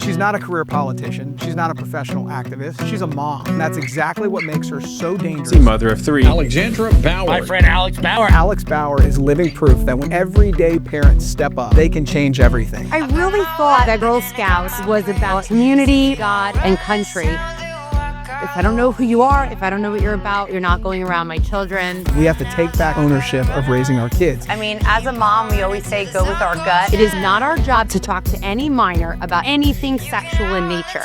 She's not a career politician. She's not a professional activist. She's a mom. And that's exactly what makes her so dangerous. The mother of three. Alexandra Bougher. My friend Alex Bougher. Alex Bougher is living proof that when everyday parents step up, they can change everything. I really thought that Girl Scouts was about community, God, and country. If I don't know who you are, if I don't know what you're about, you're not going around my children. We have to take back ownership of raising our kids. I mean, as a mom, we always say go with our gut. It is not our job to talk to any minor about anything sexual in nature.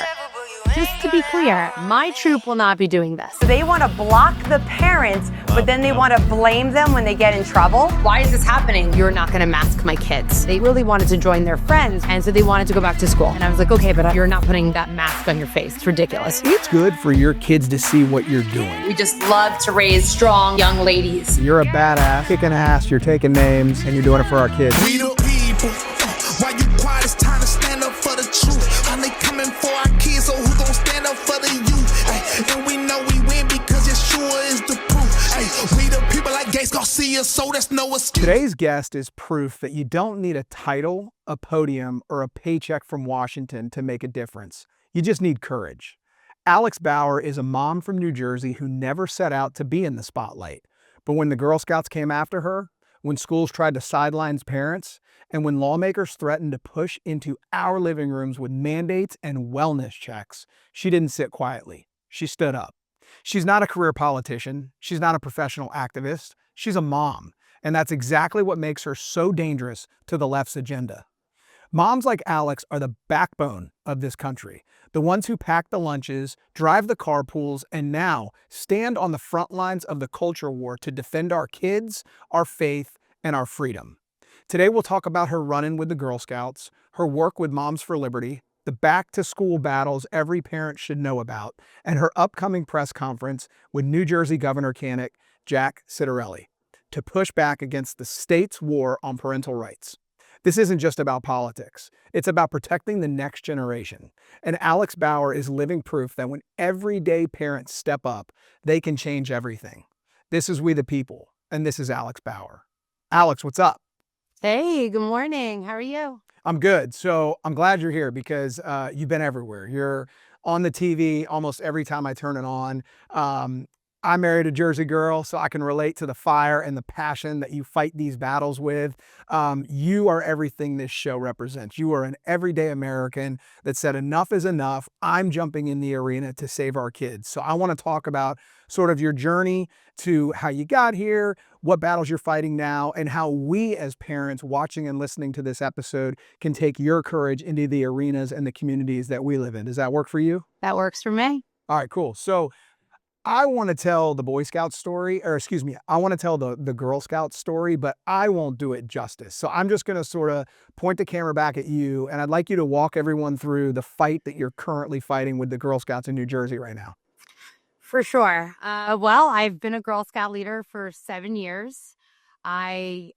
Just to be clear, my troop will not be doing this. They want to block the parents, but then they want to blame them when they get in trouble. Why is this happening? You're not going to mask my kids. They really wanted to join their friends, and so they wanted to go back to school. And I was like, okay, but you're not putting that mask on your face. It's ridiculous. It's good for your kids to see what you're doing. We just love to raise strong young ladies. You're a badass, kicking ass, you're taking names, and you're doing it for our kids. We the people. Why you quiet? It's time to stand up for the truth. How they coming for our kids, so who gon' stand up for the youth? Ay, and we know we win because Yeshua is the proof. Ay, we the people like Gates Garcia, so that's no excuse. Today's guest is proof that you don't need a title, a podium, or a paycheck from Washington to make a difference. You just need courage. Alex Bougher is a mom from New Jersey who never set out to be in the spotlight. But when the Girl Scouts came after her, when schools tried to sideline parents, and when lawmakers threatened to push into our living rooms with mandates and wellness checks, she didn't sit quietly. She stood up. She's not a career politician. She's not a professional activist. She's a mom. And that's exactly what makes her so dangerous to the left's agenda. Moms like Alex are the backbone of this country, the ones who pack the lunches, drive the carpools, and now stand on the front lines of the culture war to defend our kids, our faith, and our freedom. Today we'll talk about her run-in with the Girl Scouts, her work with Moms for Liberty, the back-to-school battles every parent should know about, and her upcoming press conference with New Jersey Governor candidate Jack Ciattarelli to push back against the state's war on parental rights. This isn't just about politics. It's about protecting the next generation. And Alex Bougher is living proof that when everyday parents step up, they can change everything. This is We the People, and this is Alex Bougher. Alex, what's up? Hey, good morning. How are you? I'm good. So I'm glad you're here because you've been everywhere. You're on the TV almost every time I turn it on. I married a Jersey girl, so I can relate to the fire and the passion that you fight these battles with. You are everything this show represents. You are an everyday American that said enough is enough. I'm jumping in the arena to save our kids. So I want to talk about sort of your journey to how you got here, what battles you're fighting now, and how we as parents watching and listening to this episode can take your courage into the arenas and the communities that we live in. Does that work for you? That works for me. All right, cool. So I want to tell the Boy Scout story, or excuse me, I want to tell the Girl Scout story, but I won't do it justice. So I'm just going to sort of point the camera back at you, and I'd like you to walk everyone through the fight that you're currently fighting with the Girl Scouts in New Jersey right now. For sure. Well, I've been a Girl Scout leader for 7 years. I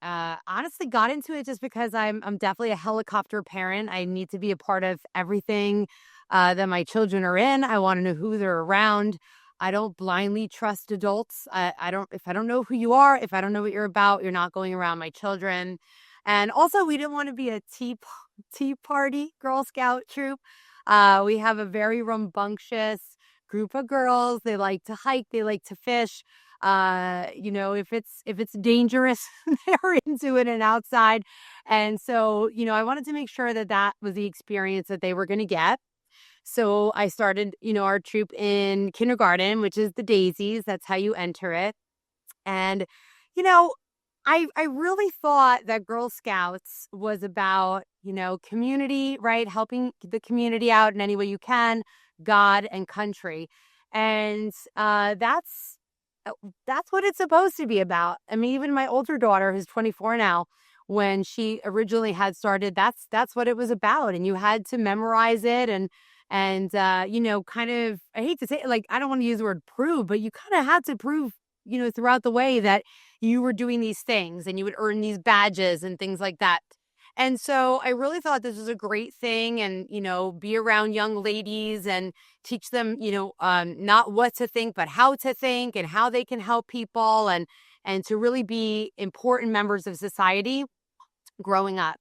honestly got into it just because I'm definitely a helicopter parent. I need to be a part of everything that my children are in. I want to know who they're around. I don't blindly trust adults. If I don't know who you are, if I don't know what you're about, you're not going around my children. And also, we didn't want to be a tea party Girl Scout troop. We have a very rambunctious group of girls. They like to hike. They like to fish. If it's dangerous, they're into it and outside. And so, I wanted to make sure that was the experience that they were going to get. So I started, our troop in kindergarten, which is the Daisies. That's how you enter it. And, I really thought that Girl Scouts was about, community, right? Helping the community out in any way you can, God and country. And that's what it's supposed to be about. I mean, even my older daughter, who's 24 now, when she originally had started, that's what it was about. And you had to memorize it and kind of, I hate to say it, like, I don't want to use the word prove, but you kind of had to prove, throughout the way that you were doing these things and you would earn these badges and things like that. And so I really thought this was a great thing and, be around young ladies and teach them, not what to think, but how to think and how they can help people and to really be important members of society growing up.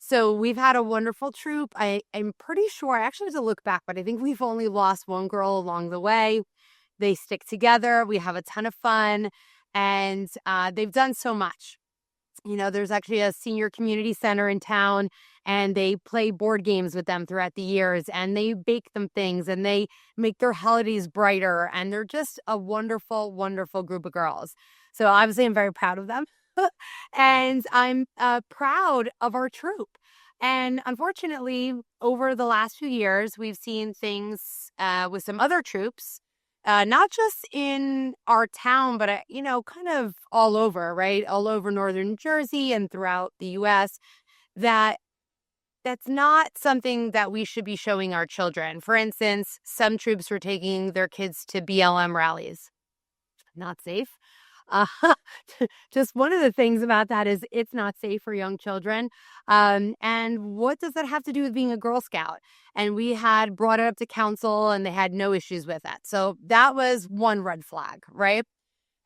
So we've had a wonderful troop. I'm pretty sure, I actually have to look back, but I think we've only lost one girl along the way. They stick together. We have a ton of fun, and they've done so much. There's actually a senior community center in town, and they play board games with them throughout the years, and they bake them things, and they make their holidays brighter, and they're just a wonderful, wonderful group of girls. So obviously I'm very proud of them. And I'm proud of our troop. And unfortunately, over the last few years, we've seen things with some other troops, not just in our town, but, kind of all over, right? All over northern New Jersey and throughout the U.S., that's not something that we should be showing our children. For instance, some troops were taking their kids to BLM rallies. Not safe. Uh, just one of the things about that is it's not safe for young children. And what does that have to do with being a Girl Scout? And we had brought it up to council, and they had no issues with that. So that was one red flag, right?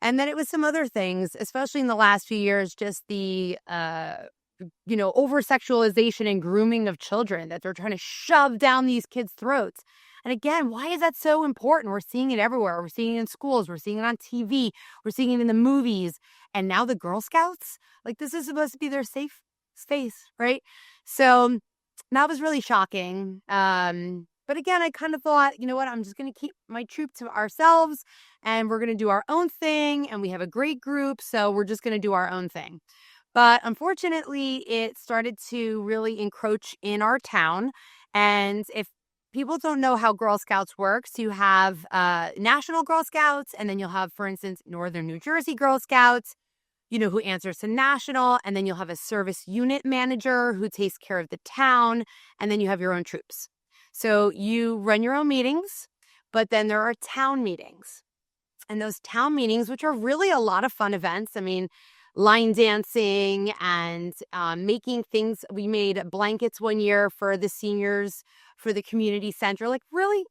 And then it was some other things, especially in the last few years, just the, over sexualization and grooming of children that they're trying to shove down these kids' throats. And again, why is that so important? We're seeing it everywhere. We're seeing it in schools. We're seeing it on TV. We're seeing it in the movies. And now the Girl Scouts, like, this is supposed to be their safe space, right? So that was really shocking. But again, I kind of thought, you know what, I'm just going to keep my troop to ourselves, and we're going to do our own thing. And we have a great group, so we're just going to do our own thing. But unfortunately, it started to really encroach in our town. And if people don't know how Girl Scouts works, you have National Girl Scouts, and then you'll have, for instance, Northern New Jersey Girl Scouts, who answers to national, and then you'll have a service unit manager who takes care of the town, and then you have your own troops. So you run your own meetings, but then there are town meetings. And those town meetings, which are really a lot of fun events, line dancing and making things. We made blankets one year for the seniors for the community center, really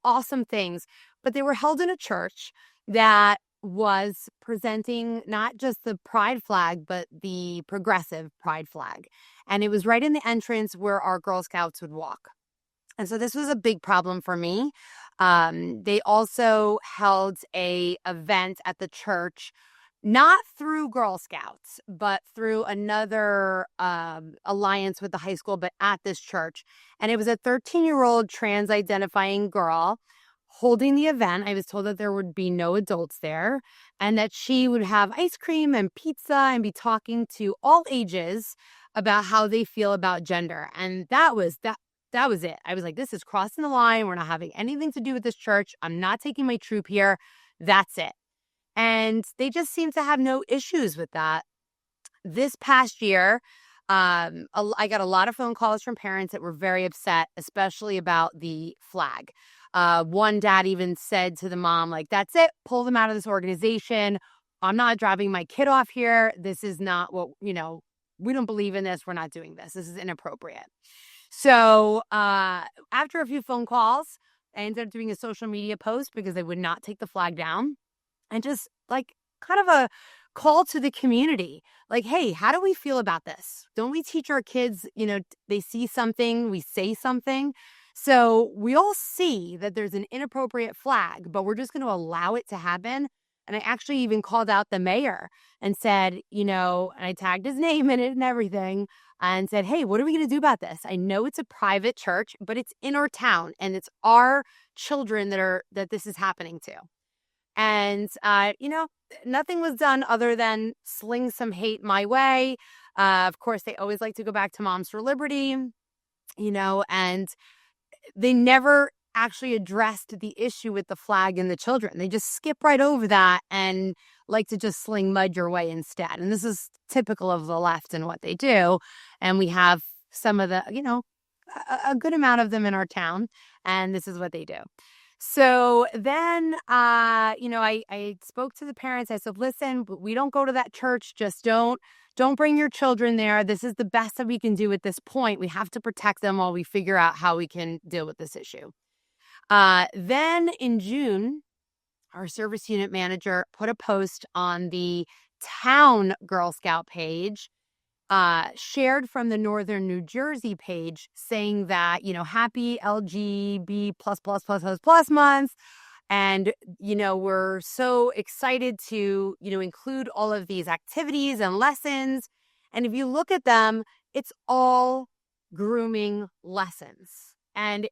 awesome things. But they were held in a church that was presenting not just the pride flag, but the progressive pride flag. And it was right in the entrance where our Girl Scouts would walk. And so this was a big problem for me. They also held a event at the church, not through Girl Scouts, but through another alliance with the high school, but at this church. And it was a 13-year-old trans-identifying girl holding the event. I was told that there would be no adults there, and that she would have ice cream and pizza and be talking to all ages about how they feel about gender. And that was it. I was like, this is crossing the line. We're not having anything to do with this church. I'm not taking my troop here. That's it. And they just seem to have no issues with that. This past year, I got a lot of phone calls from parents that were very upset, especially about the flag. One dad even said to the mom, that's it, pull them out of this organization. I'm not dropping my kid off here. This is not what, we don't believe in this. We're not doing this. This is inappropriate. So after a few phone calls, I ended up doing a social media post because they would not take the flag down. And just kind of a call to the community. Hey, how do we feel about this? Don't we teach our kids, they see something, we say something. So we all see that there's an inappropriate flag, but we're just going to allow it to happen. And I actually even called out the mayor and said, and I tagged his name in it and everything, and said, hey, what are we going to do about this? I know it's a private church, but it's in our town, and it's our children that this is happening to. And, nothing was done other than sling some hate my way. Of course, they always like to go back to Moms for Liberty, and they never actually addressed the issue with the flag and the children. They just skip right over that and like to just sling mud your way instead. And this is typical of the left and what they do. And we have some of the, a good amount of them in our town, and this is what they do. So then, I spoke to the parents. I said, listen, we don't go to that church. Just don't bring your children there. This is the best that we can do at this point. We have to protect them while we figure out how we can deal with this issue. Then in June, our service unit manager put a post on the town Girl Scout page shared from the Northern New Jersey page saying that, happy LGB plus month. And, we're so excited to, include all of these activities and lessons. And if you look at them, it's all grooming lessons. And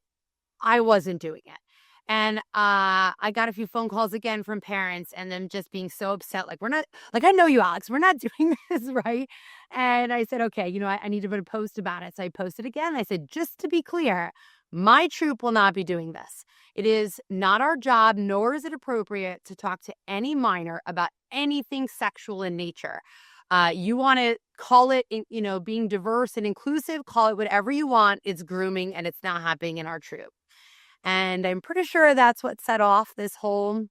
I wasn't doing it. And I got a few phone calls again from parents and them just being so upset. Like, we're not, like, I know you, Alex, we're not doing this, right? And I said, okay, I need to put a post about it. So I posted again. I said, just to be clear, my troop will not be doing this. It is not our job, nor is it appropriate to talk to any minor about anything sexual in nature. You want to call it, being diverse and inclusive, call it whatever you want. It's grooming and it's not happening in our troop. And I'm pretty sure that's what set off this whole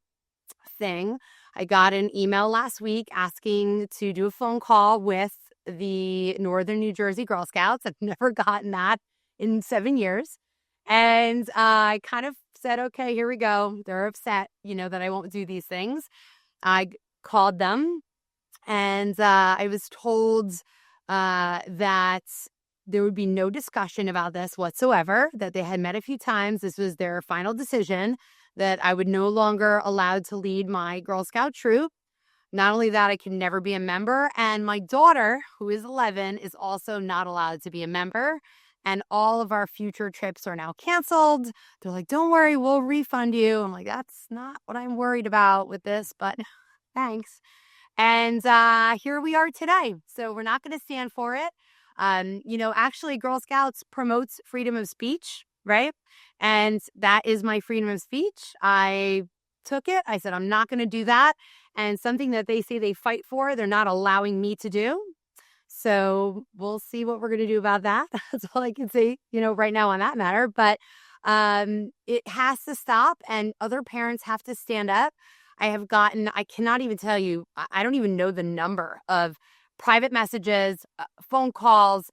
thing. I got an email last week asking to do a phone call with the Northern New Jersey Girl Scouts. I've never gotten that in 7 years. And I kind of said, okay, here we go. They're upset, that I won't do these things. I called them and I was told that there would be no discussion about this whatsoever, that they had met a few times. This was their final decision, that I would no longer allowed to lead my Girl Scout troop. Not only that, I can never be a member. And my daughter, who is 11, is also not allowed to be a member. And all of our future trips are now canceled. They're like, don't worry, we'll refund you. I'm like, that's not what I'm worried about with this, but thanks. And here we are today. So we're not going to stand for it. Actually, Girl Scouts promotes freedom of speech, right? And that is my freedom of speech. I took it. I said, I'm not going to do that. And something that they say they fight for, they're not allowing me to do. So we'll see what we're going to do about that. That's all I can say, right now on that matter. But it has to stop and other parents have to stand up. I cannot even tell you, I don't even know the number of private messages, phone calls,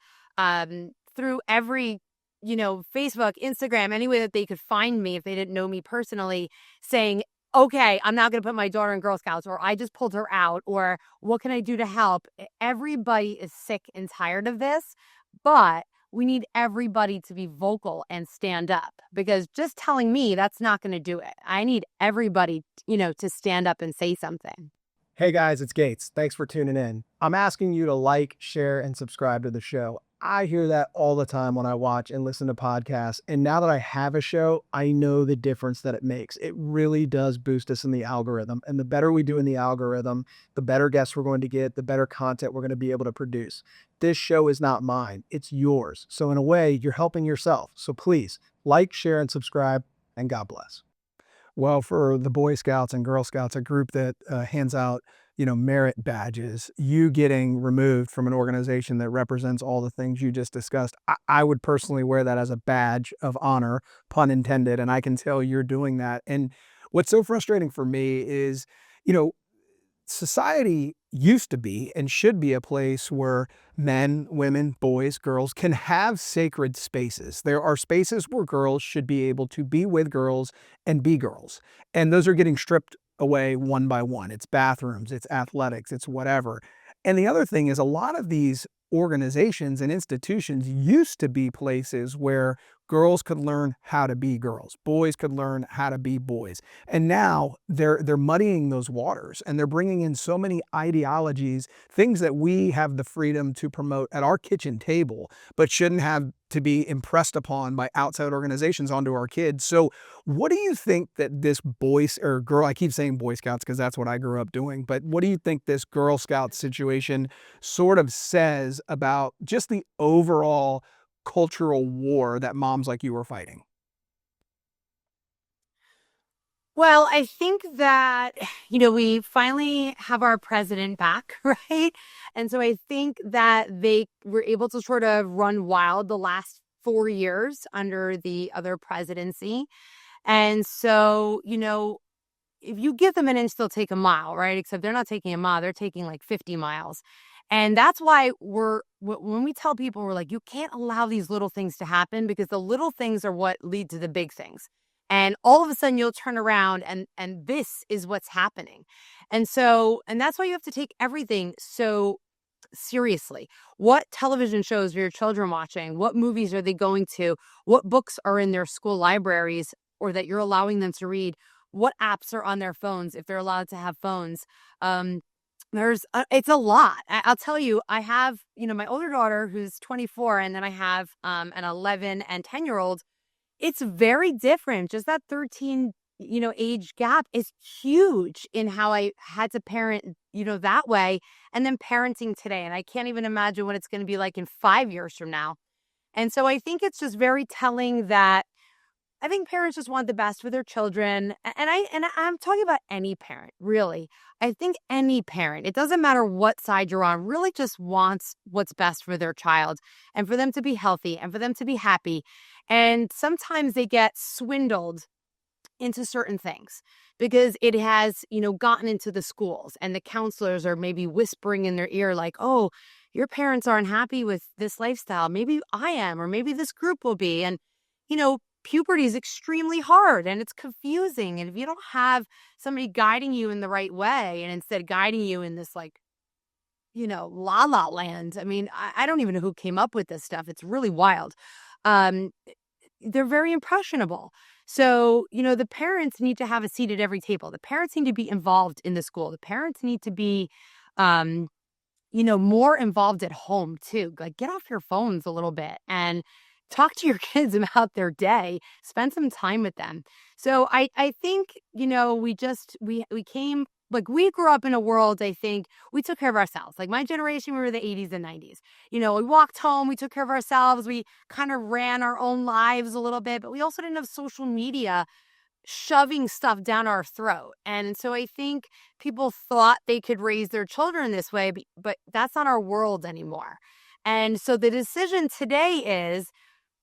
through every, Facebook, Instagram, any way that they could find me if they didn't know me personally, saying, okay, I'm not going to put my daughter in Girl Scouts, or I just pulled her out, or what can I do to help? Everybody is sick and tired of this, but we need everybody to be vocal and stand up, because just telling me, that's not going to do it. I need everybody, to stand up and say something. Hey guys, it's Gates. Thanks for tuning in. I'm asking you to like, share, and subscribe to the show. I hear that all the time when I watch and listen to podcasts. And now that I have a show, I know the difference that it makes. It really does boost us in the algorithm. And the better we do in the algorithm, the better guests we're going to get, the better content we're going to be able to produce. This show is not mine, it's yours. So in a way, you're helping yourself. So please like, share, and subscribe, and God bless. Well, for the Boy Scouts and Girl Scouts, a group that hands out, merit badges, you getting removed from an organization that represents all the things you just discussed, I would personally wear that as a badge of honor, pun intended, and I can tell you're doing that. And what's so frustrating for me is, society used to be and should be a place where men, women, boys, girls can have sacred spaces. There are spaces where girls should be able to be with girls and be girls. And those are getting stripped away one by one. It's bathrooms, it's athletics, it's whatever. And the other thing is, a lot of these organizations and institutions used to be places where girls could learn how to be girls, boys could learn how to be boys. And now they're muddying those waters, and they're bringing in so many ideologies, things that we have the freedom to promote at our kitchen table, but shouldn't have to be impressed upon by outside organizations onto our kids. So what do you think that this I keep saying Boy Scouts because that's what I grew up doing, but what do you think this Girl Scout situation sort of says about just the overall cultural war that moms like you were fighting? Well, I think that, we finally have our president back, right? And so I think that they were able to sort of run wild the last 4 years under the other presidency. And so, if you give them an inch, they'll take a mile, right? Except they're not taking a mile, they're taking like 50 miles. And that's why when we tell people, we're like, you can't allow these little things to happen, because the little things are what lead to the big things. And all of a sudden you'll turn around and this is what's happening. And that's why you have to take everything so seriously. What television shows are your children watching? What movies are they going to? What books are in their school libraries or that you're allowing them to read? What apps are on their phones if they're allowed to have phones? Um, it's a lot. I'll tell you, I have, my older daughter who's 24, and then I have an 11 and 10-year-old. It's very different. Just that 13, age gap is huge in how I had to parent, that way. And then parenting today. And I can't even imagine what it's going to be like in 5 years from now. And so I think it's just very telling that I think parents just want the best for their children. And I'm talking about any parent, really. I think any parent, it doesn't matter what side you're on, really just wants what's best for their child and for them to be healthy and for them to be happy. And sometimes they get swindled into certain things because it has, gotten into the schools and the counselors are maybe whispering in their ear like, oh, your parents aren't happy with this lifestyle. Maybe I am, or maybe this group will be. And, puberty is extremely hard and it's confusing. And if you don't have somebody guiding you in the right way and instead guiding you in this like, la la land, I mean, I don't even know who came up with this stuff. It's really wild. They're very impressionable. So, the parents need to have a seat at every table. The parents need to be involved in the school. The parents need to be, more involved at home too. Like get off your phones a little bit and talk to your kids about their day, spend some time with them. So I think, we came, like we grew up in a world, I think we took care of ourselves. Like my generation, we were the 80s and 90s. We walked home, we took care of ourselves. We kind of ran our own lives a little bit, but we also didn't have social media shoving stuff down our throat. And so I think people thought they could raise their children this way, but that's not our world anymore. And so the decision today is,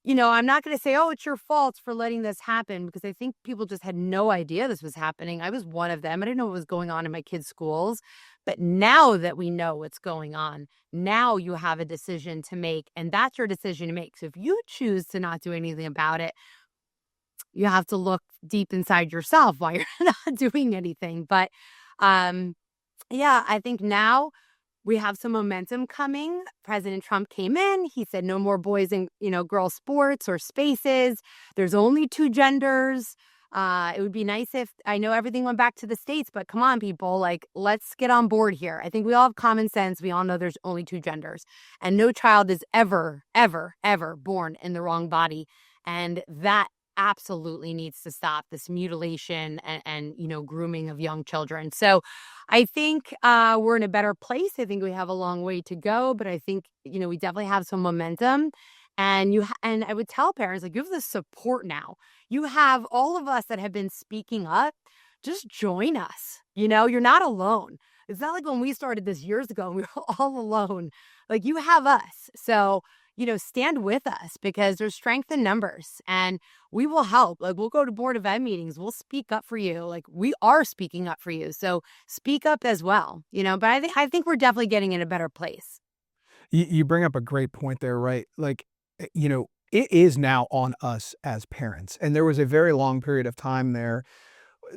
I'm not going to say, oh, it's your fault for letting this happen, because I think people just had no idea this was happening. I was one of them. I didn't know what was going on in my kids' schools. But now that we know what's going on, now you have a decision to make, and that's your decision to make. So if you choose to not do anything about it, you have to look deep inside yourself while you're not doing anything. But I think now we have some momentum coming. President Trump came in. He said no more boys and, girls sports or spaces. There's only two genders. It would be nice if, I know everything went back to the States, but come on, people, like, let's get on board here. I think we all have common sense. We all know there's only two genders and no child is ever, ever, ever born in the wrong body. And that absolutely needs to stop, this mutilation and grooming of young children. So I think we're in a better place. I think we have a long way to go, but I think, we definitely have some momentum. And and I would tell parents, like, you have the support now. You have all of us that have been speaking up. Just join us. You're not alone. It's not like when we started this years ago and we were all alone. Like, you have us. So, stand with us, because there's strength in numbers and we will help. Like, we'll go to Board of Ed meetings. We'll speak up for you. Like, we are speaking up for you. So speak up as well, but I think we're definitely getting in a better place. You bring up a great point there, right? Like, it is now on us as parents. And there was a very long period of time there,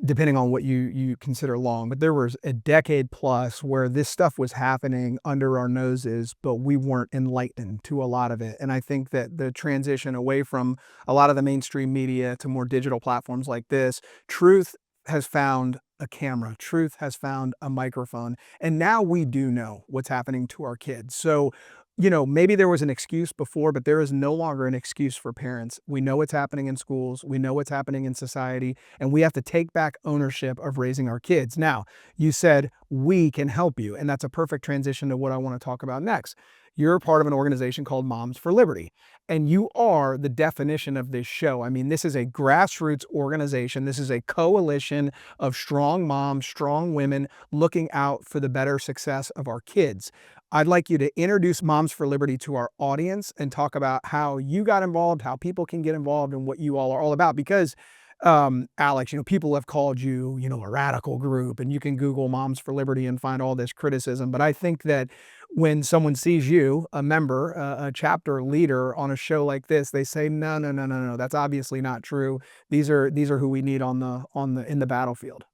depending on what you consider long, but there was a decade plus where this stuff was happening under our noses, but we weren't enlightened to a lot of it. And I think that the transition away from a lot of the mainstream media to more digital platforms like this, truth has found a camera, truth has found a microphone, and now we do know what's happening to our kids. So, maybe there was an excuse before, but there is no longer an excuse for parents. We know what's happening in schools. We know what's happening in society, and we have to take back ownership of raising our kids. Now, you said we can help you, and that's a perfect transition to what I want to talk about next. You're a part of an organization called Moms for Liberty, and you are the definition of this show. I mean, this is a grassroots organization. This is a coalition of strong moms, strong women looking out for the better success of our kids. I'd like you to introduce Moms for Liberty to our audience and talk about how you got involved, how people can get involved, and what you all are all about. Because, Alex, people have called you, a radical group, and you can Google Moms for Liberty and find all this criticism. But I think that when someone sees you, a member, a chapter leader on a show like this, they say, no, that's obviously not true. These are who we need in the battlefield.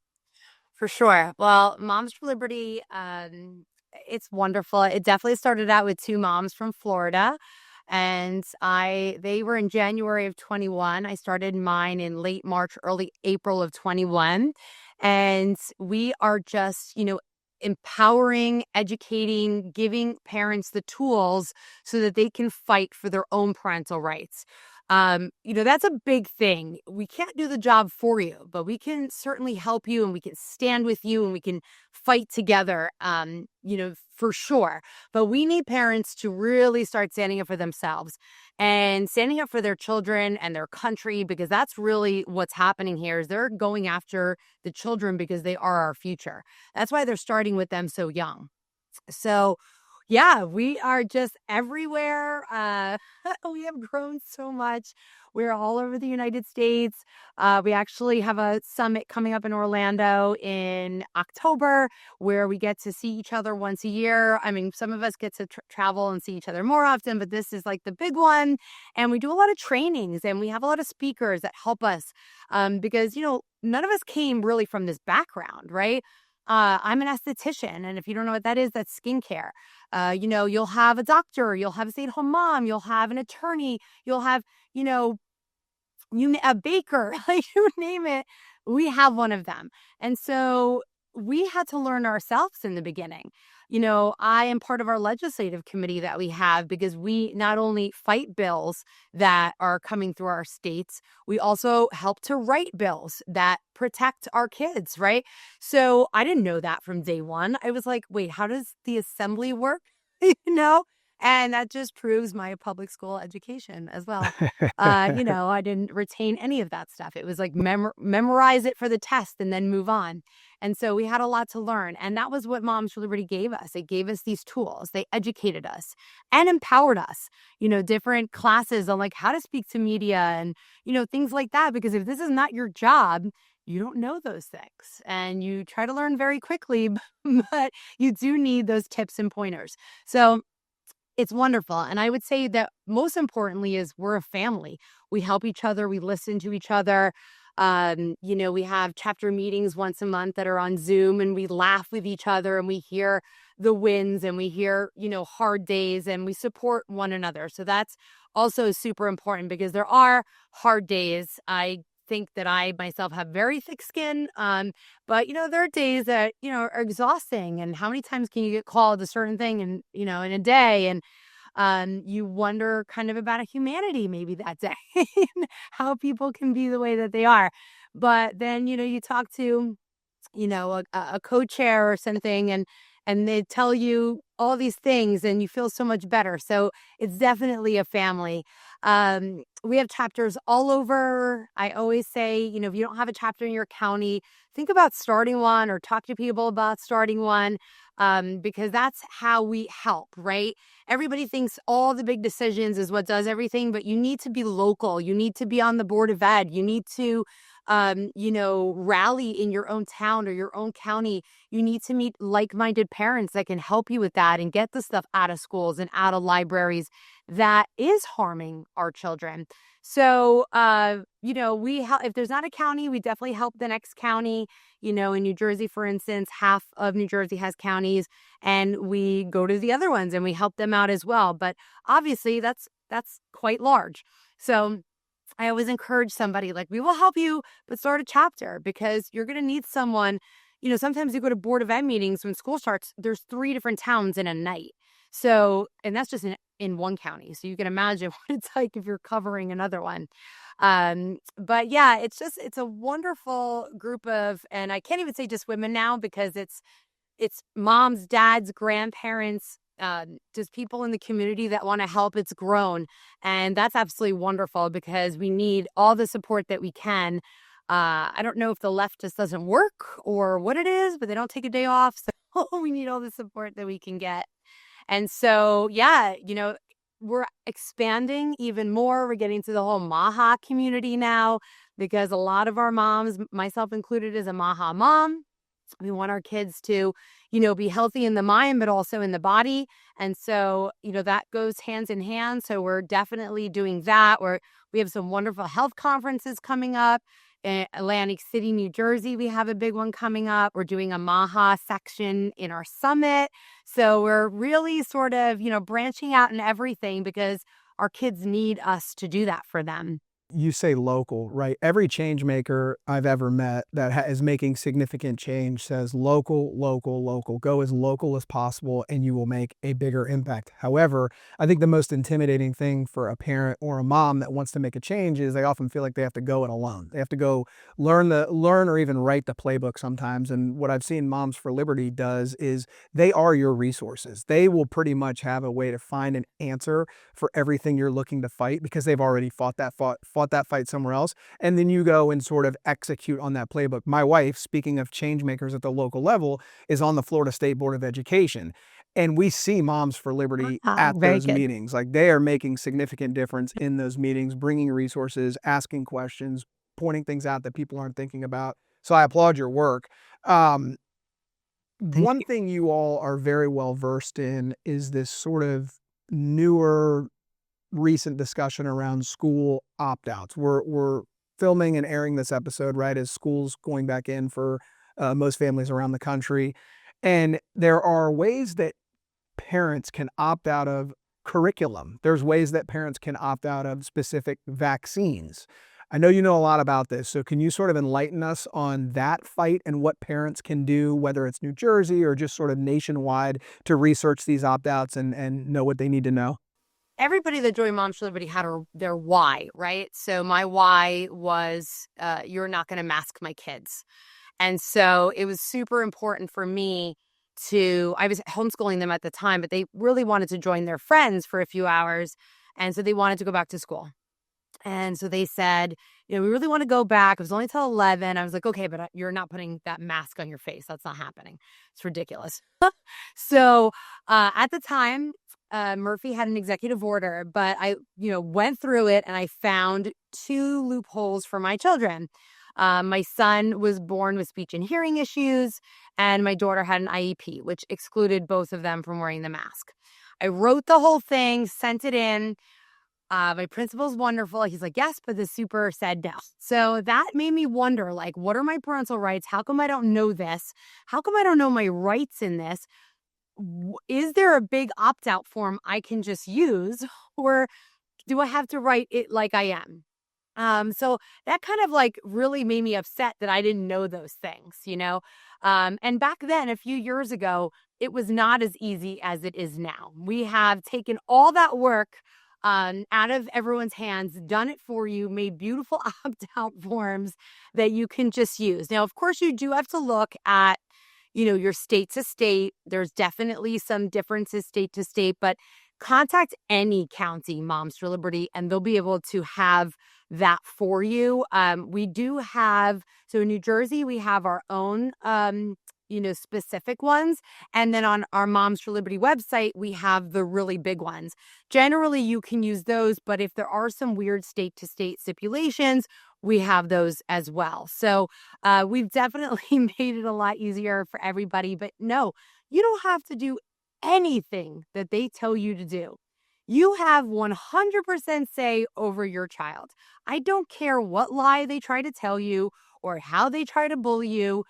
For sure. Well, Moms for Liberty, It's wonderful. It definitely started out with two moms from Florida. And they were in January of 21. I started mine in late March, early April of 21. And we are just, empowering, educating, giving parents the tools so that they can fight for their own parental rights. That's a big thing. We can't do the job for you, but we can certainly help you, and we can stand with you, and we can fight together, for sure. But we need parents to really start standing up for themselves and standing up for their children and their country, because that's really what's happening here is they're going after the children because they are our future. That's why they're starting with them so young. So yeah, we are just everywhere. We have grown so much. We're all over the United States. We actually have a summit coming up in Orlando in October where we get to see each other once a year. I mean, some of us get to travel and see each other more often, but this is like the big one. And we do a lot of trainings, and we have a lot of speakers that help us because, none of us came really from this background, right? I'm an esthetician, and if you don't know what that is, that's skincare. You'll have a doctor, you'll have a stay-at-home mom, you'll have an attorney, you'll have, a baker, like you name it, we have one of them. And so we had to learn ourselves in the beginning. I am part of our legislative committee that we have because we not only fight bills that are coming through our states, we also help to write bills that protect our kids, right? So I didn't know that from day one. I was like, wait, how does the assembly work? And that just proves my public school education as well. I didn't retain any of that stuff. It was like memorize it for the test and then move on. And so we had a lot to learn. And that was what Moms for Liberty gave us. They gave us these tools. They educated us and empowered us, different classes on like how to speak to media and, things like that. Because if this is not your job, you don't know those things and you try to learn very quickly, but you do need those tips and pointers. So it's wonderful. And I would say that most importantly is we're a family. We help each other. We listen to each other. We have chapter meetings once a month that are on Zoom, and we laugh with each other, and we hear the wins, and we hear, hard days, and we support one another. So that's also super important because there are hard days. I think that I myself have very thick skin. But there are days that, are exhausting. And how many times can you get called a certain thing in a day? And you wonder kind of about a humanity maybe that day, how people can be the way that they are. But then, you talk to, a co-chair or something, and they tell you all these things and you feel so much better. So it's definitely a family. We have chapters all over. I always say, if you don't have a chapter in your county, think about starting one or talk to people about starting one, because that's how we help, right? Everybody thinks all the big decisions is what does everything, but you need to be local. You need to be on the board of ed. You need to rally in your own town or your own county. You need to meet like-minded parents that can help you with that and get the stuff out of schools and out of libraries that is harming our children. So, if there's not a county, we definitely help the next county. In New Jersey, for instance, half of New Jersey has counties, and we go to the other ones and we help them out as well. But obviously that's quite large. So I always encourage somebody, like, we will help you, but start a chapter because you're going to need someone. Sometimes you go to Board of Ed meetings when school starts, there's 3 different towns in a night. So, and that's just in one county. So you can imagine what it's like if you're covering another one. But yeah, it's a wonderful group of, and I can't even say just women now because it's moms, dads, grandparents, just people in the community that want to help. It's grown. And that's absolutely wonderful because we need all the support that we can. I don't know if the left just doesn't work or what it is, but they don't take a day off. So we need all the support that we can get. And so, yeah, we're expanding even more. We're getting to the whole MAHA community now because a lot of our moms, myself included, is a MAHA mom. We want our kids to, be healthy in the mind, but also in the body. And so, that goes hands in hand. So we're definitely doing that. We have some wonderful health conferences coming up. Atlantic City, New Jersey, we have a big one coming up. We're doing a Maha section in our summit. So we're really sort of, branching out in everything because our kids need us to do that for them. You say local, right? Every change maker I've ever met that is making significant change says local, local, local. Go as local as possible and you will make a bigger impact. However, I think the most intimidating thing for a parent or a mom that wants to make a change is they often feel like they have to go it alone. They have to go learn or even write the playbook sometimes. And what I've seen Moms for Liberty does is they are your resources. They will pretty much have a way to find an answer for everything you're looking to fight because they've already fought that fight somewhere else. And then you go and sort of execute on that playbook. My wife, speaking of change makers at the local level, is on the Florida State Board of Education. And we see Moms for Liberty at Very those good. meetings. Like they are making significant difference in those meetings, bringing resources, asking questions, pointing things out that people aren't thinking about. So I applaud your work. Thank One you. thing you all are very well versed in is this sort of newer recent discussion around school opt-outs. We're filming and airing this episode right as school's going back in for most families around the country. And there are ways that parents can opt out of curriculum. There's ways that parents can opt out of specific vaccines. I know you know a lot about this, so can you sort of enlighten us on that fight and what parents can do, whether it's New Jersey or just sort of nationwide, to research these opt-outs and know what they need to know? Everybody that joined Moms for Liberty had their why, right? So my why was, you're not going to mask my kids. And so it was super important for me I was homeschooling them at the time, but they really wanted to join their friends for a few hours. And so they wanted to go back to school. And so they said, we really want to go back. It was only till 11. I was like, okay, but you're not putting that mask on your face. That's not happening. It's ridiculous. So at the time, Murphy had an executive order, but I, went through it and I found 2 loopholes for my children. My son was born with speech and hearing issues, and my daughter had an IEP, which excluded both of them from wearing the mask. I wrote the whole thing, sent it in. My principal's wonderful. He's like, yes, but the super said no. So that made me wonder, like, what are my parental rights? How come I don't know this? How come I don't know my rights in this? Is there a big opt-out form I can just use, or do I have to write it like I am? So that kind of like really made me upset that I didn't know those things, and back then, a few years ago, it was not as easy as it is now. We have taken all that work out of everyone's hands, done it for you, made beautiful opt-out forms that you can just use. Now, of course, you do have to look at your state to state. There's definitely some differences state to state, but contact any county Moms for Liberty and they'll be able to have that for you. We do have, so in New Jersey, we have our own, specific ones. And then on our Moms for Liberty website, we have the really big ones. Generally, you can use those, but if there are some weird state to state stipulations, we have those as well. So we've definitely made it a lot easier for everybody. But no, you don't have to do anything that they tell you to do. You have 100% say over your child. I don't care what lie they try to tell you or how they try to bully you.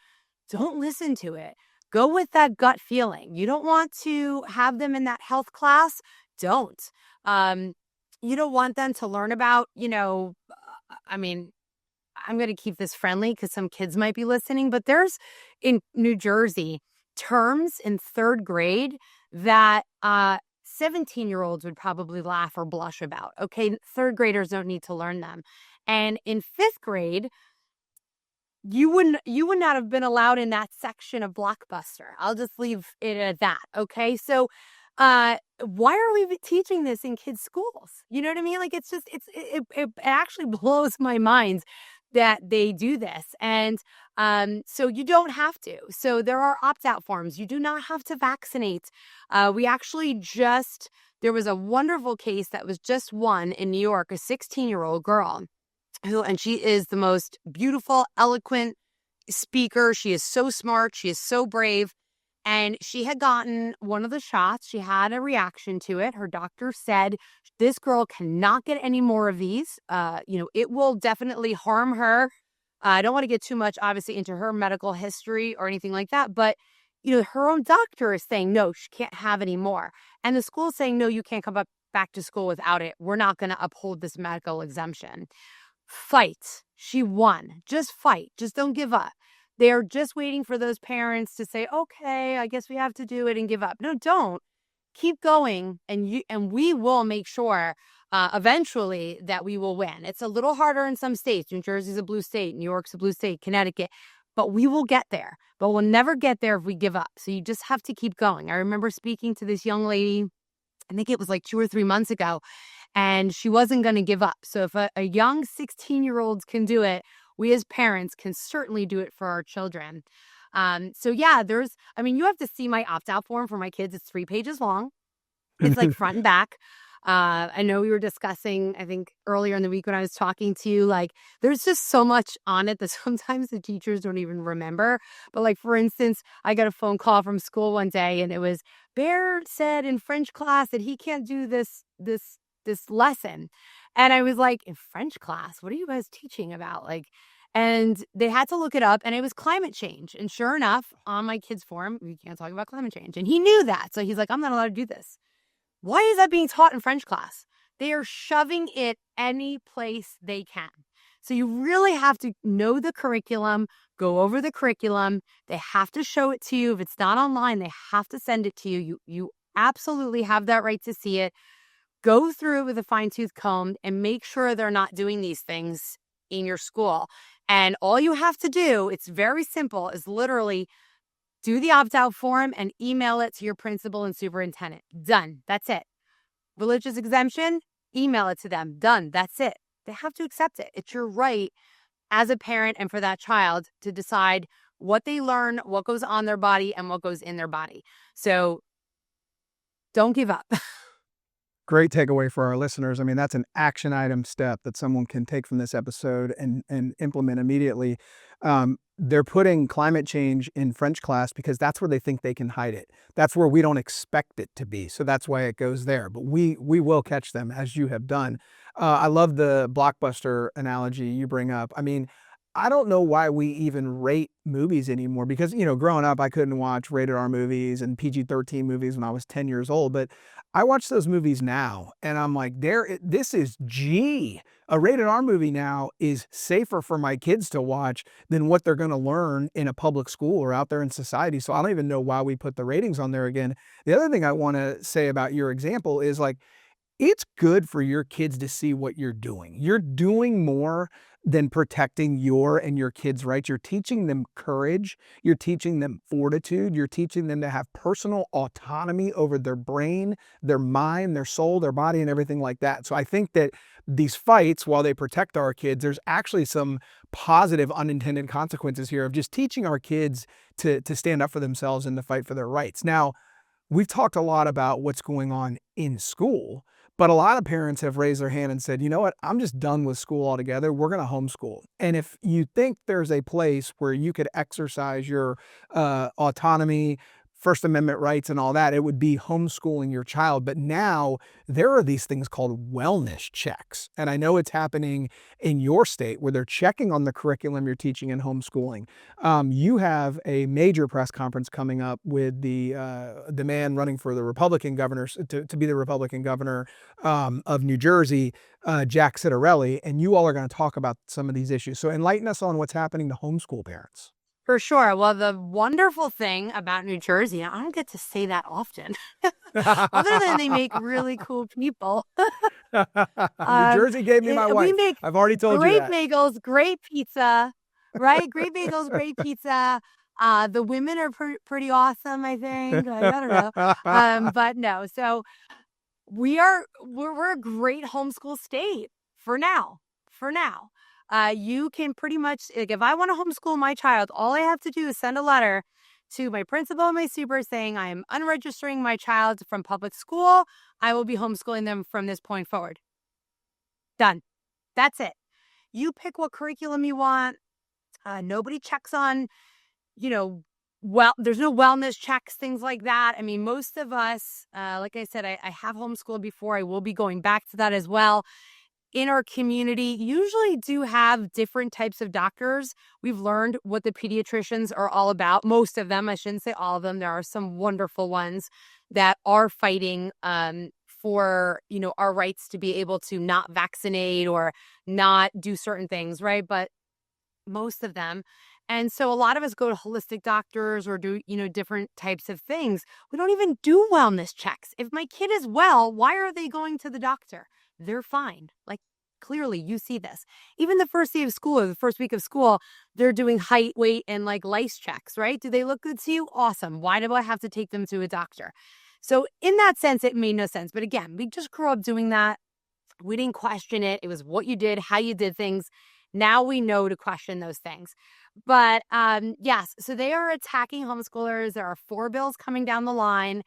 Don't listen to it. Go with that gut feeling. You don't want to have them in that health class? Don't. You don't want them to learn about, I'm going to keep this friendly because some kids might be listening, but there's in New Jersey terms in 3rd grade that 17-year-olds would probably laugh or blush about. Okay, 3rd graders don't need to learn them. And in 5th grade, you would not have been allowed in that section of Blockbuster. I'll just leave it at that. Okay, so why are we teaching this in kids' schools? You know what I mean? Like it actually blows my mind that they do this. And so you don't have to. So there are opt-out forms. You do not have to vaccinate. We actually there was a wonderful case that was just won in New York, a 16-year-old girl and she is the most beautiful, eloquent speaker. She is so smart. She is so brave. And she had gotten one of the shots. She had a reaction to it. Her doctor said, this girl cannot get any more of these. It will definitely harm her I don't want to get too much, obviously, into her medical history or anything like that, but her own doctor is saying, no, she can't have any more. And the school is saying, no, you can't come back to school without it. We're not going to uphold this medical exemption. Fight. She won. Just fight. Just don't give up. They're just waiting for those parents to say, okay, I guess we have to do it and give up. No, don't. Keep going, and we will make sure eventually that we will win. It's a little harder in some states. New Jersey's a blue state. New York's a blue state. Connecticut. But we will get there. But we'll never get there if we give up. So you just have to keep going. I remember speaking to this young lady, I think it was like 2 or 3 months ago, and she wasn't going to give up. So if a young 16-year-old can do it, we as parents can certainly do it for our children. So yeah, you have to see my opt-out form for my kids. It's 3 pages long. It's like front and back. I know we were discussing, I think earlier in the week when I was talking to you, like there's just so much on it that sometimes the teachers don't even remember. But like, for instance, I got a phone call from school one day and it was, Bear said in French class that he can't do this lesson. And I was like, in French class, what are you guys teaching about? And they had to look it up, and it was climate change. And sure enough, on my kids' forum, we can't talk about climate change. And he knew that. So he's like, I'm not allowed to do this. Why is that being taught in French class? They are shoving it any place they can. So you really have to know the curriculum, go over the curriculum. They have to show it to you. If it's not online, they have to send it to you. You absolutely have that right to see it. Go through it with a fine-tooth comb and make sure they're not doing these things in your school. And all you have to do, it's very simple, is literally do the opt-out form and email it to your principal and superintendent. Done. That's it. Religious exemption, email it to them. Done. That's it. They have to accept it. It's your right as a parent and for that child to decide what they learn, what goes on their body, and what goes in their body. So don't give up. Great takeaway for our listeners. I mean, that's an action item step that someone can take from this episode and implement immediately. They're putting climate change in French class because that's where they think they can hide it. That's where we don't expect it to be. So that's why it goes there. But we will catch them, as you have done. I love the blockbuster analogy you bring up. I mean, I don't know why we even rate movies anymore because, growing up, I couldn't watch rated R movies and PG-13 movies when I was 10 years old. But I watch those movies now and I'm like, this is G. A rated R movie now is safer for my kids to watch than what they're going to learn in a public school or out there in society. So I don't even know why we put the ratings on there again. The other thing I want to say about your example is it's good for your kids to see what you're doing. You're doing more than protecting your and your kids' rights. You're teaching them courage. You're teaching them fortitude. You're teaching them to have personal autonomy over their brain, their mind, their soul, their body, and everything like that. So I think that these fights, while they protect our kids, there's actually some positive unintended consequences here of just teaching our kids to stand up for themselves and to fight for their rights. Now, we've talked a lot about what's going on in school, but a lot of parents have raised their hand and said, you know what, I'm just done with school altogether. We're going to homeschool. And if you think there's a place where you could exercise your autonomy, First Amendment rights and all that, it would be homeschooling your child. But now there are these things called wellness checks. And I know it's happening in your state where they're checking on the curriculum you're teaching in homeschooling. You have a major press conference coming up with the man running for the Republican governor to be the Republican governor of New Jersey, Jack Ciattarelli, and you all are going to talk about some of these issues. So enlighten us on what's happening to homeschool parents. For sure. Well, the wonderful thing about New Jersey, I don't get to say that often, other than they make really cool people. New Jersey gave me my wife. I've already told you that. Great bagels, great pizza, right? Great bagels, great pizza. The women are pretty awesome, I think. I don't know. But no, so we're a great homeschool state for now. You can pretty much, if I want to homeschool my child, all I have to do is send a letter to my principal and my super saying I am unregistering my child from public school. I will be homeschooling them from this point forward. Done. That's it. You pick what curriculum you want. Nobody checks on, there's no wellness checks, things like that. I mean, most of us, like I said, I have homeschooled before. I will be going back to that as well. in our community usually do have different types of doctors. We've learned what the pediatricians are all about. Most of them, I shouldn't say all of them. There are some wonderful ones that are fighting for, our rights to be able to not vaccinate or not do certain things, right? But most of them. And so a lot of us go to holistic doctors or do, different types of things. We don't even do wellness checks. If my kid is well, why are they going to the doctor? They're fine. Like, clearly you see this. Even the first day of school or the first week of school, they're doing height, weight, and like lice checks, right? Do they look good to you? Awesome. Why do I have to take them to a doctor? So in that sense, it made no sense. But again, we just grew up doing that. We didn't question it. It was what you did, how you did things. Now we know to question those things. But yes, so they are attacking homeschoolers. There are 4 bills coming down the line,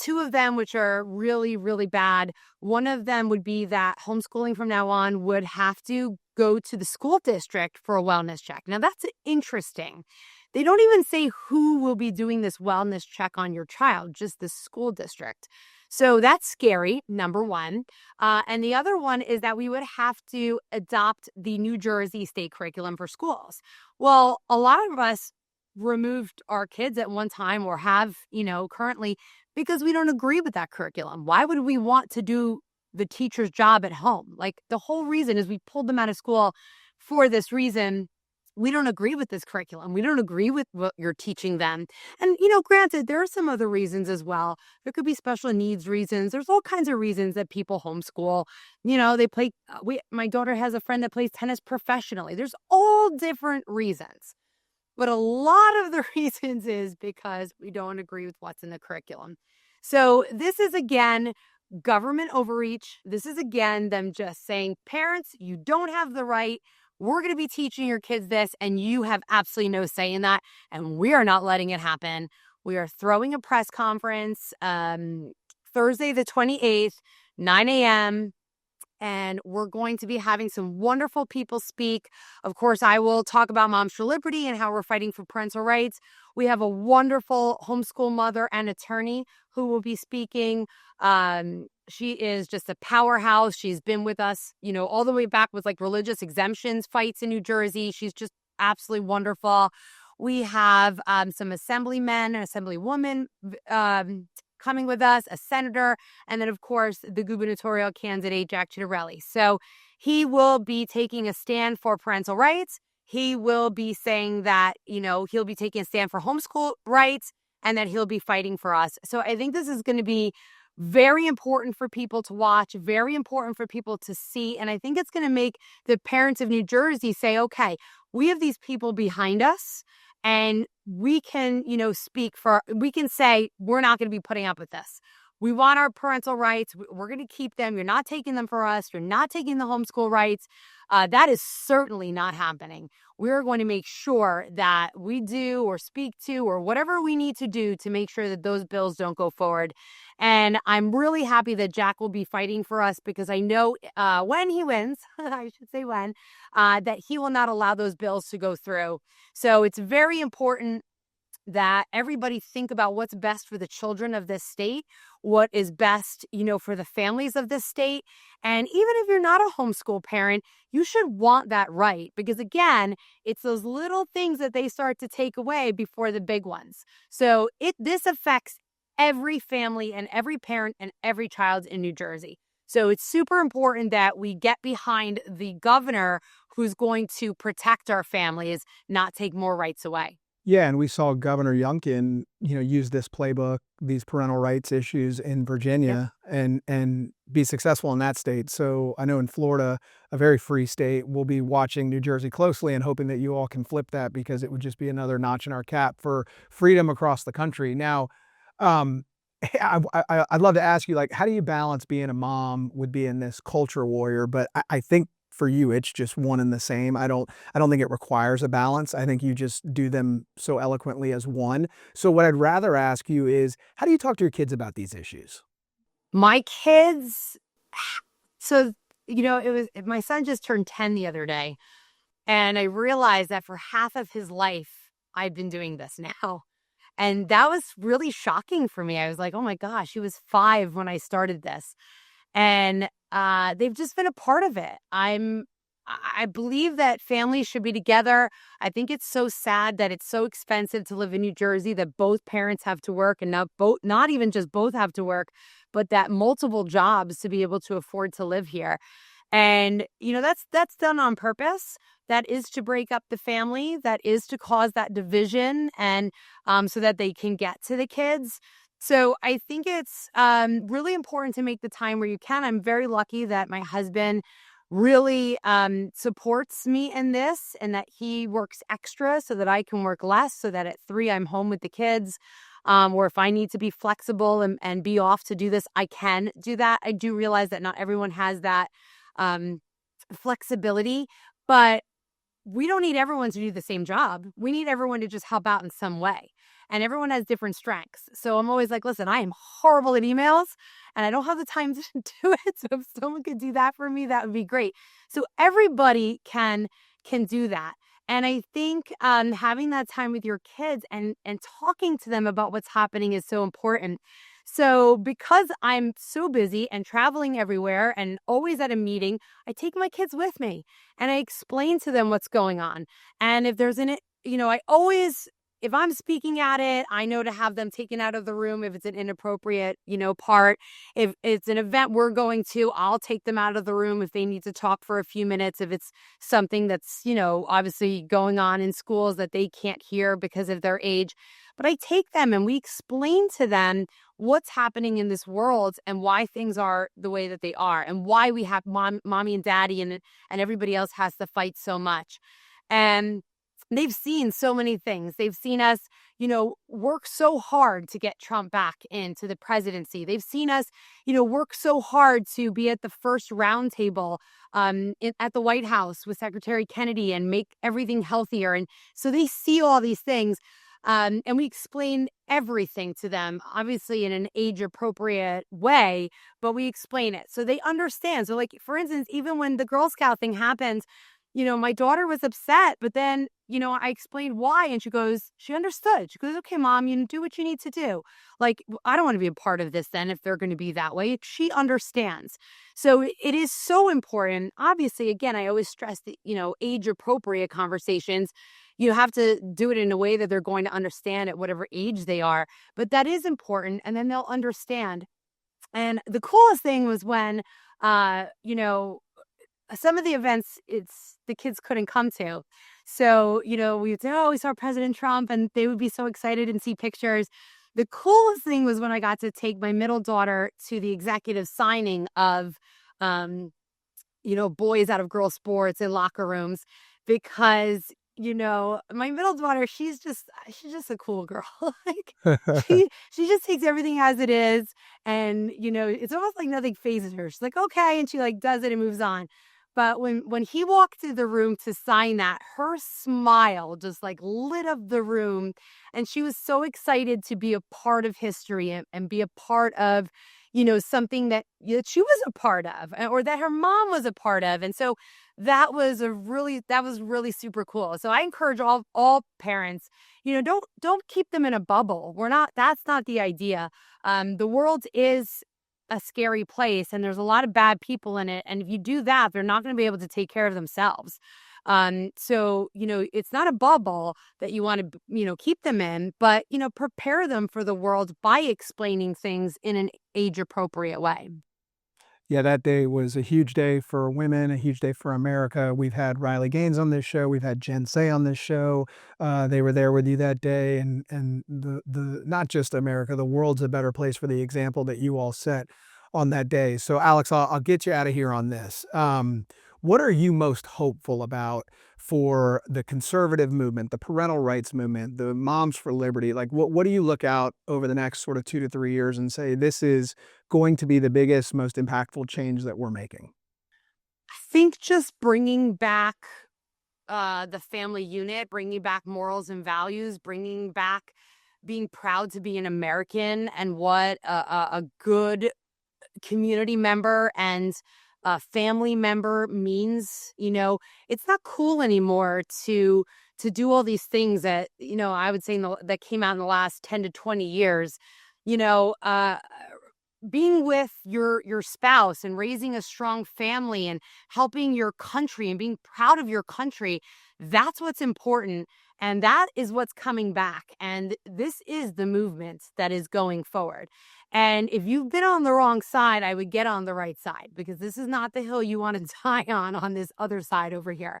2 of them which are really, really bad. One of them would be that homeschooling from now on would have to go to the school district for a wellness check. Now that's interesting. They don't even say who will be doing this wellness check on your child, just the school district. So that's scary, number one. And the other one is that we would have to adopt the New Jersey state curriculum for schools. Well, a lot of us removed our kids at one time or have, currently because we don't agree with that curriculum. Why would we want to do the teacher's job at home? Like, the whole reason is we pulled them out of school for this reason. We don't agree with this curriculum. We don't agree with what you're teaching them. And, granted, there are some other reasons as well. There could be special needs reasons. There's all kinds of reasons that people homeschool. They play, my daughter has a friend that plays tennis professionally. There's all different reasons. But a lot of the reasons is because we don't agree with what's in the curriculum. So this is, again, government overreach. This is, again, them just saying, parents, you don't have the right. We're going to be teaching your kids this, and you have absolutely no say in that, and we are not letting it happen. We are throwing a press conference Thursday the 28th, 9 a.m., and we're going to be having some wonderful people speak. Of course, I will talk about Moms for Liberty and how we're fighting for parental rights. We have a wonderful homeschool mother and attorney who will be speaking. She is just a powerhouse. She's been with us, all the way back with like religious exemptions fights in New Jersey. She's just absolutely wonderful. We have some assemblymen and assemblywomen coming with us, a senator, and then, of course, the gubernatorial candidate, Jack Ciattarelli. So he will be taking a stand for parental rights. He will be saying that, he'll be taking a stand for homeschool rights and that he'll be fighting for us. So I think this is going to be very important for people to watch, very important for people to see. And I think it's going to make the parents of New Jersey say, okay, we have these people behind us and we can, we can say, we're not going to be putting up with this. We want our parental rights. We're going to keep them. You're not taking them for us. You're not taking the homeschool rights. That is certainly not happening. We're going to make sure that we do or speak to or whatever we need to do to make sure that those bills don't go forward. And I'm really happy that Jack will be fighting for us because I know when he wins, I should say when, that he will not allow those bills to go through. So it's very important that everybody think about what's best for the children of this state, what is best, for the families of this state. And even if you're not a homeschool parent, you should want that right. Because again, it's those little things that they start to take away before the big ones. So this affects every family and every parent and every child in New Jersey. So it's super important that we get behind the governor who's going to protect our families, not take more rights away. Yeah, and we saw Governor Youngkin, use this playbook, these parental rights issues in Virginia, and be successful in that state. So I know in Florida, a very free state, we'll be watching New Jersey closely and hoping that you all can flip that because it would just be another notch in our cap for freedom across the country. Now, I'd love to ask you, how do you balance being a mom with being this culture warrior? But I think for you, it's just one and the same. I don't think it requires a balance. I think you just do them so eloquently as one. So what I'd rather ask you is, how do you talk to your kids about these issues? My kids, so, my son just turned 10 the other day, and I realized that for half of his life, I've been doing this now. And that was really shocking for me. I was like, oh my gosh, he was 5 when I started this. And they've just been a part of it. I believe that families should be together. I think it's so sad that it's so expensive to live in New Jersey, that both parents have to work, and not even just both have to work, but that multiple jobs to be able to afford to live here. And, that's done on purpose. That is to break up the family. That is to cause that division, and so that they can get to the kids. So I think it's really important to make the time where you can. I'm very lucky that my husband really supports me in this, and that he works extra so that I can work less, so that at 3 I'm home with the kids. Or if I need to be flexible and be off to do this, I can do that. I do realize that not everyone has that flexibility, but we don't need everyone to do the same job. We need everyone to just help out in some way. And everyone has different strengths. So I'm always like, listen, I am horrible at emails and I don't have the time to do it. So if someone could do that for me, that would be great. So everybody can do that. And I think having that time with your kids and talking to them about what's happening is so important. So because I'm so busy and traveling everywhere and always at a meeting, I take my kids with me and I explain to them what's going on. And if there's I always, if I'm speaking at it, I know to have them taken out of the room if it's an inappropriate, part. If it's an event we're going to, I'll take them out of the room if they need to talk for a few minutes. If it's something that's, obviously going on in schools that they can't hear because of their age. But I take them and we explain to them what's happening in this world and why things are the way that they are and why we have mommy and daddy and everybody else has to fight so much. And they've seen so many things. They've seen us, work so hard to get Trump back into the presidency. They've seen us, work so hard to be at the first roundtable at the White House with Secretary Kennedy and make everything healthier. And so they see all these things. And we explain everything to them, obviously in an age-appropriate way, but we explain it so they understand. So, like, for instance, even when the Girl Scout thing happened, my daughter was upset, but then, I explained why, and she understood. She goes, okay, Mom, do what you need to do. Like, I don't want to be a part of this then if they're going to be that way. She understands. So it is so important. Obviously, again, I always stress that, age-appropriate conversations. You have to do it in a way that they're going to understand at whatever age they are. But that is important, and then they'll understand. And the coolest thing was when, some of the events the kids couldn't come to. So, we would say, oh, we saw President Trump, and they would be so excited and see pictures. The coolest thing was when I got to take my middle daughter to the executive signing of, boys out of girl sports in locker rooms, because my middle daughter, she's just a cool girl. Like she just takes everything as it is. And, it's almost like nothing phases her. She's like, okay. And she like does it and moves on. But when he walked through the room to sign that, her smile just like lit up the room. And she was so excited to be a part of history and be a part of, something that she was a part of, or that her mom was a part of. And so that was really super cool. So I encourage all parents, don't keep them in a bubble. That's not the idea. The world is a scary place and there's a lot of bad people in it. And if you do that, they're not going to be able to take care of themselves. So, it's not a bubble that you want to, keep them in, but, prepare them for the world by explaining things in an age appropriate way. Yeah, that day was a huge day for women, a huge day for America. We've had Riley Gaines on this show. We've had Jen Say on this show. They were there with you that day, and the not just America, the world's a better place for the example that you all set on that day. So, Alex, I'll get you out of here on this. What are you most hopeful about for the conservative movement, the parental rights movement, the Moms for Liberty? Like, what do you look out over the next sort of 2 to 3 years and say, this is going to be the biggest, most impactful change that we're making? I think just bringing back the family unit, bringing back morals and values, bringing back being proud to be an American and what a good community member and a family member means. It's not cool anymore to do all these things that, I would say that came out in the last 10 to 20 years. being with your spouse and raising a strong family and helping your country and being proud of your country, that's what's important. And that is what's coming back. And this is the movement that is going forward. And if you've been on the wrong side, I would get on the right side, because this is not the hill you want to die on this other side over here.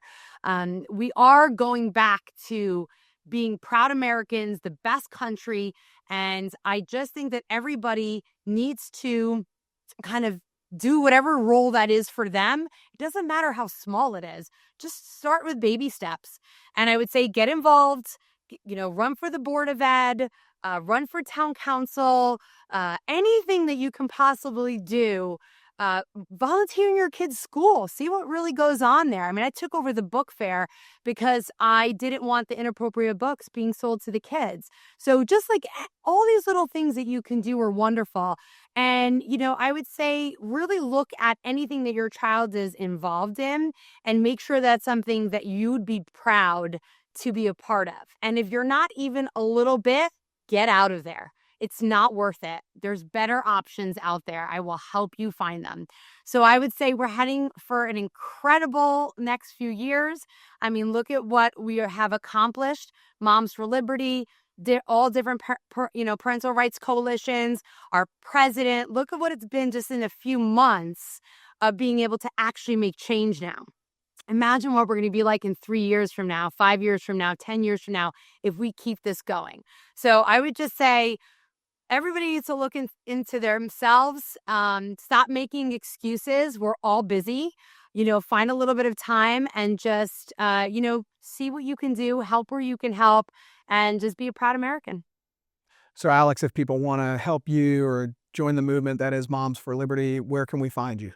We are going back to being proud Americans, the best country. And I just think that everybody needs to kind of do whatever role that is for them. It doesn't matter how small it is. Just start with baby steps. And I would say get involved, run for the board of ed, run for town council, anything that you can possibly do. Volunteer in your kid's school. See what really goes on there. I mean, I took over the book fair because I didn't want the inappropriate books being sold to the kids. So just like all these little things that you can do are wonderful. And, I would say really look at anything that your child is involved in and make sure that's something that you'd be proud to be a part of. And if you're not even a little bit, get out of there. It's not worth it. There's better options out there. I will help you find them. So I would say we're heading for an incredible next few years. I mean, look at what we have accomplished. Moms for Liberty, all different parental rights coalitions, our president. Look at what it's been just in a few months of being able to actually make change now. Imagine what we're going to be like in 3 years from now, 5 years from now, 10 years from now, if we keep this going. So I would just say, everybody needs to look into themselves. Stop making excuses. We're all busy. Find a little bit of time and just, see what you can do, help where you can help, and just be a proud American. So, Alex, if people want to help you or join the movement that is Moms for Liberty, where can we find you?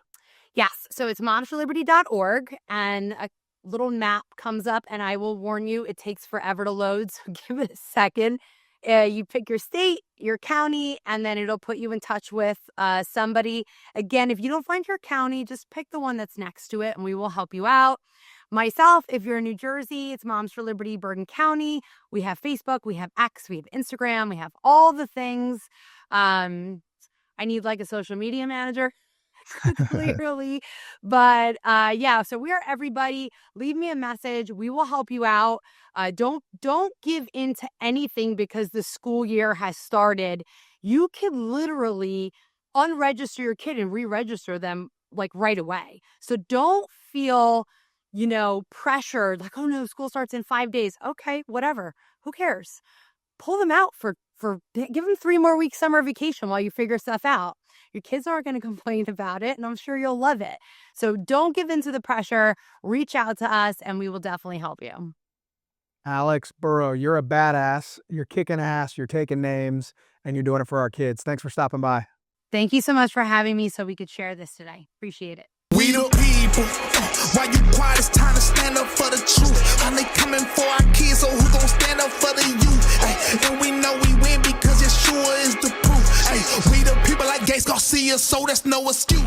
Yes. So it's momsforliberty.org, and a little map comes up, and I will warn you, it takes forever to load. So give it a second. You pick your state, your county, and then it'll put you in touch with somebody. Again, if you don't find your county, just pick the one that's next to it and we will help you out. Myself, if you're in New Jersey, it's Moms for Liberty, Bergen County. We have Facebook, we have X, we have Instagram, we have all the things. I need like a social media manager. Clearly. But so we are everybody. Leave me a message. We will help you out. Don't give in to anything because the school year has started. You can literally unregister your kid and re-register them like right away. So don't feel, pressured like, oh no, school starts in 5 days. Okay, whatever. Who cares? Pull them out give them 3 more weeks summer vacation while you figure stuff out. Your kids aren't going to complain about it, and I'm sure you'll love it. So don't give in to the pressure. Reach out to us, and we will definitely help you. Alex Bougher, you're a badass. You're kicking ass. You're taking names, and you're doing it for our kids. Thanks for stopping by. Thank you so much for having me so we could share this today. Appreciate it. We the people. Why you quiet? It's time to stand up for the truth. And they coming for our kids, so who gon' stand up for the youth? Ay, and we know we win because it sure is the proof. Ay, we the people like Gates Garcia, so that's no excuse.